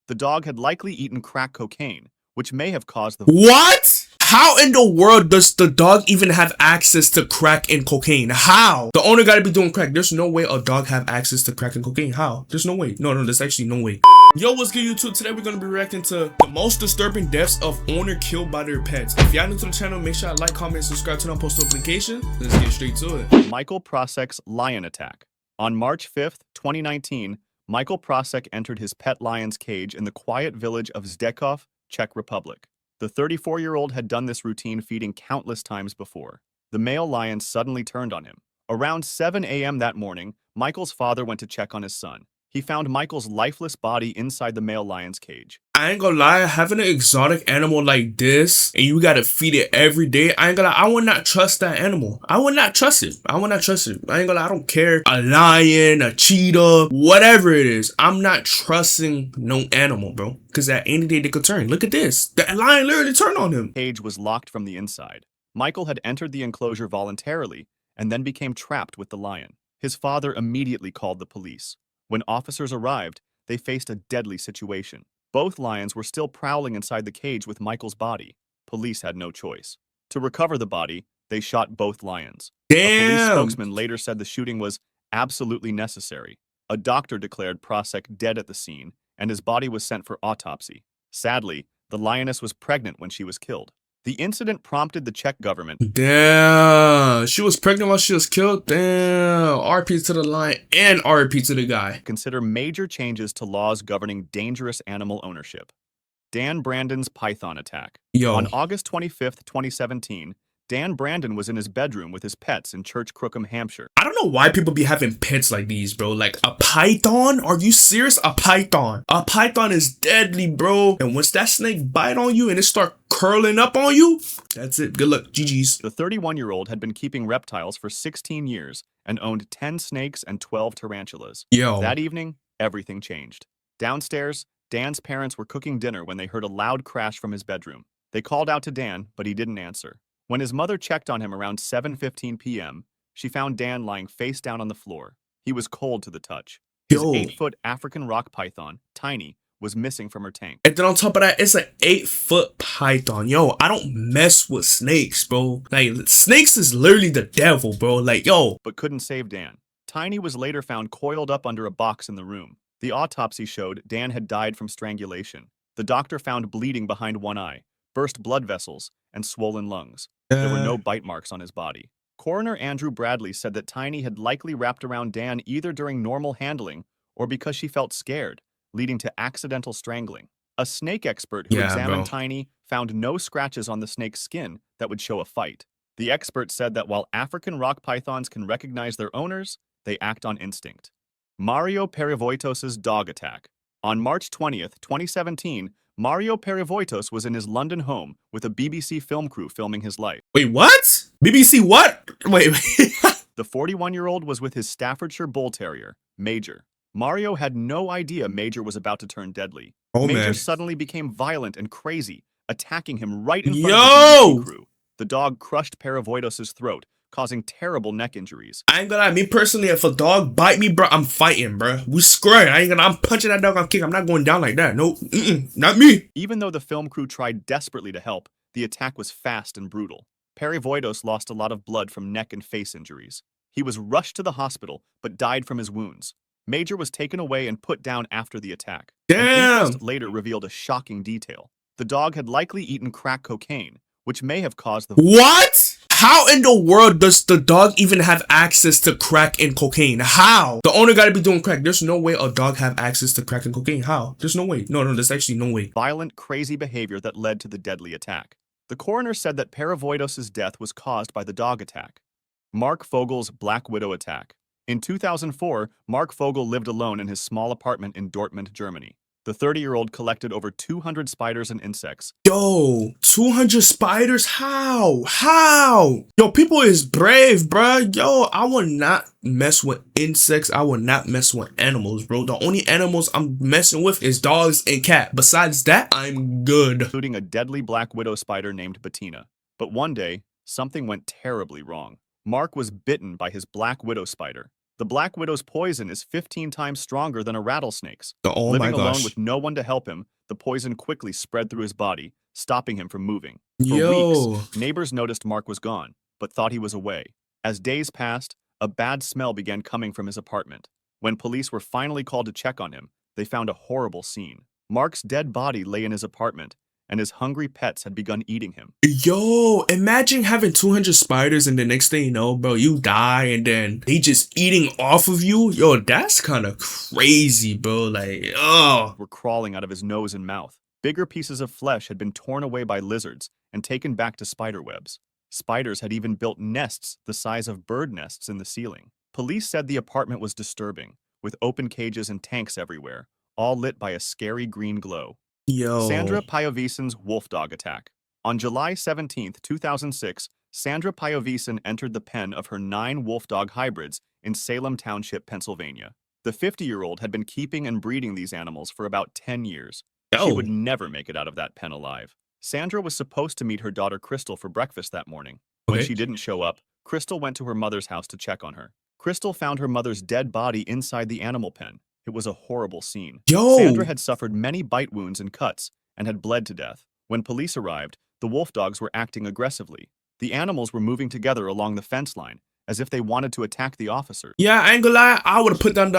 The dog had likely eaten crack cocaine, which may have caused the... What? How in the world does the dog even have access to crack and cocaine? How? The owner gotta be doing crack. There's no way a dog have access to crack and cocaine. How? There's no way. No, there's actually no way. Yo, what's good, YouTube? Today we're gonna be reacting to the most disturbing deaths of owner killed by their pets. If y'all new to the channel, make sure to like, comment, subscribe, turn on post notifications. Let's get straight to it. Michael Prasek's lion attack. On March 5th, 2019, Michael Prasek entered his pet lion's cage in the quiet village of Zdekov, Czech Republic. The 34-year-old had done this routine feeding countless times before. The male lion suddenly turned on him. Around 7 a.m. that morning, Michael's father went to check on his son. He found Michael's lifeless body inside the male lion's cage. I ain't gonna lie, having an exotic animal like this and you gotta feed it every day, I ain't gonna lie, I would not trust that animal. I would not trust it. I would not trust it. I ain't gonna lie, I don't care. A lion, a cheetah, whatever it is, I'm not trusting no animal, bro. Because at any day they could turn. Look at this. That lion literally turned on him. The cage was locked from the inside. Michael had entered the enclosure voluntarily and then became trapped with the lion. His father immediately called the police. When officers arrived, they faced a deadly situation. Both lions were still prowling inside the cage with Michael's body. Police had no choice. To recover the body, they shot both lions. Damn. A police spokesman later said the shooting was absolutely necessary. A doctor declared Prasek dead at the scene, and his body was sent for autopsy. Sadly, the lioness was pregnant when she was killed. The incident prompted the Czech government. Damn, she was pregnant while she was killed. Damn, RP to the lion and RP to the guy. Consider major changes to laws governing dangerous animal ownership. Dan Brandon's python attack. Yo. On August 25th, 2017, Dan Brandon was in his bedroom with his pets in Church Crookham, Hampshire. I don't know why people be having pets like these, bro. Like a python? Are you serious? A python. A python is deadly, bro. And once that snake bite on you and it start curling up on you, that's it. Good luck. GG's. The 31-year-old had been keeping reptiles for 16 years and owned 10 snakes and 12 tarantulas. Yo. That evening, everything changed. Downstairs, Dan's parents were cooking dinner when they heard a loud crash from his bedroom. They called out to Dan, but he didn't answer. When his mother checked on him around 7:15 p.m., she found Dan lying face down on the floor. He was cold to the touch. His 8-foot African rock python, Tiny, was missing from her tank. And then on top of that, it's an 8-foot python. Yo, I don't mess with snakes, bro. Like, snakes is literally the devil, bro. Like, yo. But couldn't save Dan. Tiny was later found coiled up under a box in the room. The autopsy showed Dan had died from strangulation. The doctor found bleeding behind one eye, burst blood vessels, and swollen lungs. There were no bite marks on his body. Coroner Andrew Bradley said that Tiny had likely wrapped around Dan either during normal handling or because she felt scared, leading to accidental strangling. A snake expert who examined Tiny found no scratches on the snake's skin that would show a fight. The expert said that while African rock pythons can recognize their owners, they act on instinct. Mario Perivotos' dog attack. On March 20th, 2017, Mario Perivotos was in his London home with a BBC film crew filming his life. Wait, what? BBC what? Wait. The 41-year-old was with his Staffordshire Bull Terrier, Major. Mario had no idea Major was about to turn deadly. Major suddenly became violent and crazy, attacking him right in front of the BBC crew. The dog crushed Perivotos' throat, causing terrible neck injuries. I ain't gonna lie, me personally, if a dog bite me, bro, I'm fighting, bro. We squaring. I'm punching that dog, I'm kicking. I'm not going down like that. Nope, not me. Even though the film crew tried desperately to help, the attack was fast and brutal. Perivotos lost a lot of blood from neck and face injuries. He was rushed to the hospital, but died from his wounds. Major was taken away and put down after the attack. Damn! An inquest later revealed a shocking detail. The dog had likely eaten crack cocaine, which may have caused the... What? How in the world does the dog even have access to crack and cocaine? How? The owner gotta be doing crack. There's no way a dog have access to crack and cocaine. How? There's no way. No, there's actually no way. Violent, crazy behavior that led to the deadly attack. The coroner said that Perivotos' death was caused by the dog attack. Mark Fogle's Black Widow attack. In 2004, Mark Fogle lived alone in his small apartment in Dortmund, Germany. The 30-year-old collected over 200 spiders and insects. Yo, 200 spiders? How? How? Yo, people is brave, bro. Yo, I would not mess with insects. I would not mess with animals, bro. The only animals I'm messing with is dogs and cat. Besides that, I'm good. Including a deadly black widow spider named Bettina. But one day, something went terribly wrong. Mark was bitten by his black widow spider. The Black Widow's poison is 15 times stronger than a rattlesnake's. Oh my Living alone gosh. with no one to help him, the poison quickly spread through his body, stopping him from moving. For Yo. weeks, neighbors noticed Mark was gone, but thought he was away. As days passed, a bad smell began coming from his apartment. When police were finally called to check on him, they found a horrible scene. Mark's dead body lay in his apartment, and his hungry pets had begun eating him. Yo, imagine having 200 spiders and the next thing you know, bro, you die and then they just eating off of you. Yo, that's kind of crazy, bro. Like, oh. Were crawling out of his nose and mouth. Bigger pieces of flesh had been torn away by lizards and taken back to spider webs. Spiders had even built nests the size of bird nests in the ceiling. Police said the apartment was disturbing, with open cages and tanks everywhere, all lit by a scary green glow. Yo. Sandra Piovesan's wolf dog attack. On July 17, 2006, Sandra Piovesan entered the pen of her 9 wolf dog hybrids in Salem Township, Pennsylvania. The 50-year-old had been keeping and breeding these animals for about 10 years. She would never make it out of that pen alive. Sandra was supposed to meet her daughter Crystal for breakfast that morning. When she didn't show up, Crystal went to her mother's house to check on her. Crystal found her mother's dead body inside the animal pen. It was a horrible scene. Yo. Sandra had suffered many bite wounds and cuts and had bled to death. When police arrived, the wolf dogs were acting aggressively. The animals were moving together along the fence line, as if they wanted to attack the officers. Yeah, I ain't gonna lie, I would have put down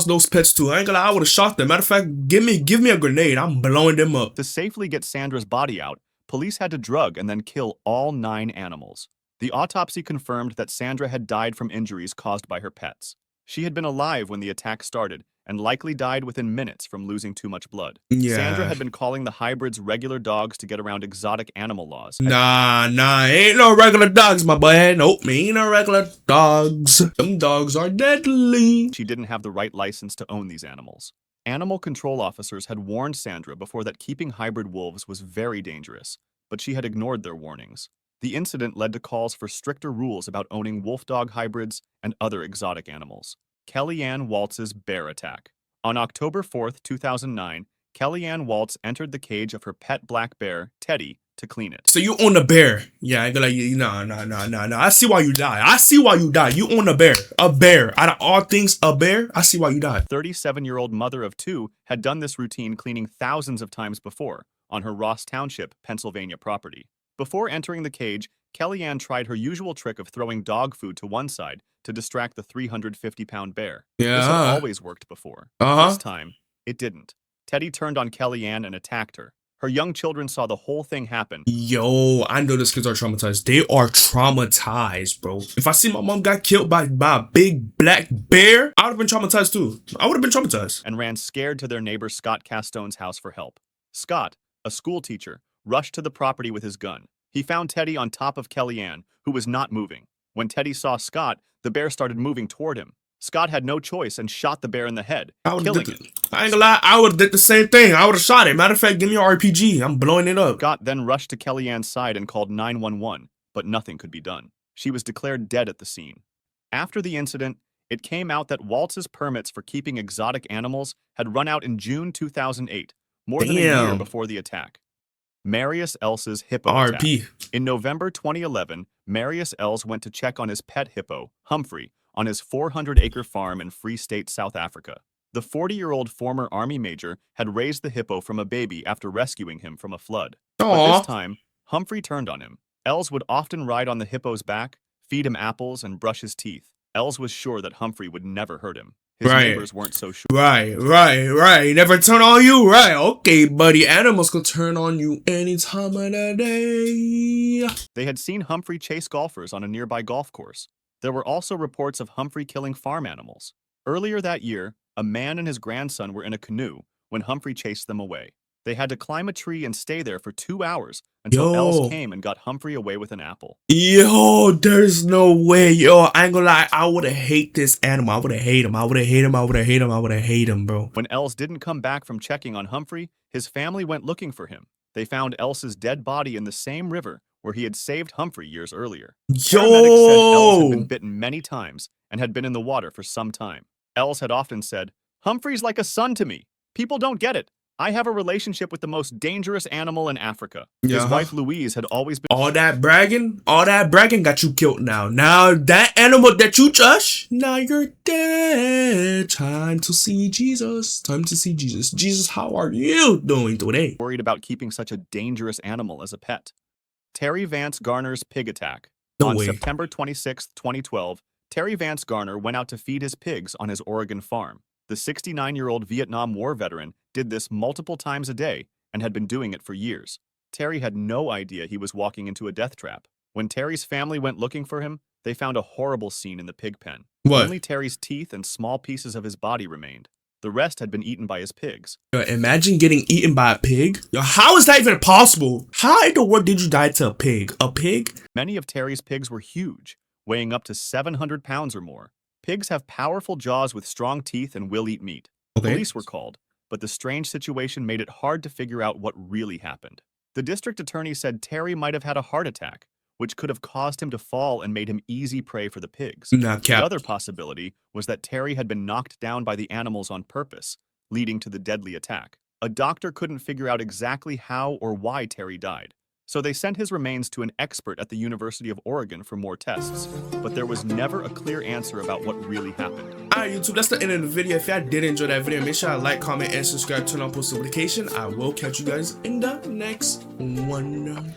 those pets too. I ain't gonna lie, I would have shot them. Matter of fact, give me a grenade. I'm blowing them up. To safely get Sandra's body out, police had to drug and then kill all 9 animals. The autopsy confirmed that Sandra had died from injuries caused by her pets. She had been alive when the attack started and likely died within minutes from losing too much blood. Yeah. Sandra had been calling the hybrids regular dogs to get around exotic animal laws. Nah, ain't no regular dogs, my boy. Nope, ain't no regular dogs. Them dogs are deadly. She didn't have the right license to own these animals. Animal control officers had warned Sandra before that keeping hybrid wolves was very dangerous, but she had ignored their warnings. The incident led to calls for stricter rules about owning wolf dog hybrids and other exotic animals. Kellyanne Waltz's bear attack. On October 4, 2009, Kellyanne Waltz entered the cage of her pet black bear, Teddy, to clean it. So you own a bear. Yeah, I go like, no. I see why you die. You own a bear. A bear. Out of all things, a bear. I see why you died. 37-year-old mother of 2 had done this routine cleaning thousands of times before on her Ross Township, Pennsylvania property. Before entering the cage, Kellyanne tried her usual trick of throwing dog food to one side to distract the 350-pound bear. Yeah. This had always worked before. This time, it didn't. Teddy turned on Kellyanne and attacked her. Her young children saw the whole thing happen. Yo, I know those kids are traumatized. They are traumatized, bro. If I see my mom got killed by a big black bear, I would have been traumatized too. I would have been traumatized. And ran scared to their neighbor Scott Castone's house for help. Scott, a school teacher, rushed to the property with his gun. He found Teddy on top of Kellyanne, who was not moving. When Teddy saw Scott, the bear started moving toward him. Scott had no choice and shot the bear in the head, killing it. I ain't gonna lie, I would have did the same thing. I would have shot it. Matter of fact, give me your RPG. I'm blowing it up. Scott then rushed to Kellyanne's side and called 911, but nothing could be done. She was declared dead at the scene. After the incident, it came out that Waltz's permits for keeping exotic animals had run out in June 2008, more than a year before the attack. Marius Els' hippo attack. In November 2011, Marius Els went to check on his pet hippo, Humphrey, on his 400-acre farm in Free State, South Africa. The 40-year-old former Army major had raised the hippo from a baby after rescuing him from a flood. But this time, Humphrey turned on him. Els would often ride on the hippo's back, feed him apples, and brush his teeth. Els was sure that Humphrey would never hurt him. His neighbors weren't so sure. Right. Never turn on you. Right. Okay, buddy. Animals can turn on you any time of the day. They had seen Humphrey chase golfers on a nearby golf course. There were also reports of Humphrey killing farm animals. Earlier that year, a man and his grandson were in a canoe when Humphrey chased them away. They had to climb a tree and stay there for 2 hours until Els came and got Humphrey away with an apple. Yo, there's no way. Yo, I ain't gonna lie. I would have hate this animal. I would have hate him, bro. When Els didn't come back from checking on Humphrey, his family went looking for him. They found Els's dead body in the same river where he had saved Humphrey years earlier. Paramedics said Els had been bitten many times and had been in the water for some time. Els had often said, "Humphrey's like a son to me. People don't get it. I have a relationship with the most dangerous animal in Africa. His Yeah. wife Louise had always been All that bragging got you killed now. Now that animal that you touch, now you're dead. Time to see Jesus. Time to see Jesus. Jesus, how are you doing today? worried about keeping such a dangerous animal as a pet. Terry Vance Garner's pig attack. No On way. September 26, 2012, Terry Vance Garner went out to feed his pigs on his Oregon farm. The 69-year-old Vietnam War veteran did this multiple times a day and had been doing it for years. Terry had no idea he was walking into a death trap. When Terry's family went looking for him, they found a horrible scene in the pig pen. What? Only Terry's teeth and small pieces of his body remained. The rest had been eaten by his pigs. Yo, imagine getting eaten by a pig. Yo, how is that even possible? How in the world did you die to a pig? A pig? Many of Terry's pigs were huge, weighing up to 700 pounds or more. Pigs have powerful jaws with strong teeth and will eat meat. Okay. Police were called, but the strange situation made it hard to figure out what really happened. The district attorney said Terry might have had a heart attack, which could have caused him to fall and made him easy prey for the pigs. Nah, The cap. other possibility was that Terry had been knocked down by the animals on purpose, leading to the deadly attack. A doctor couldn't figure out exactly how or why Terry died, so they sent his remains to an expert at the University of Oregon for more tests, but there was never a clear answer about what really happened. Alright, YouTube, that's the end of the video. If y'all did enjoy that video, make sure I like, comment, and subscribe, turn on post notification. I will catch you guys in the next one.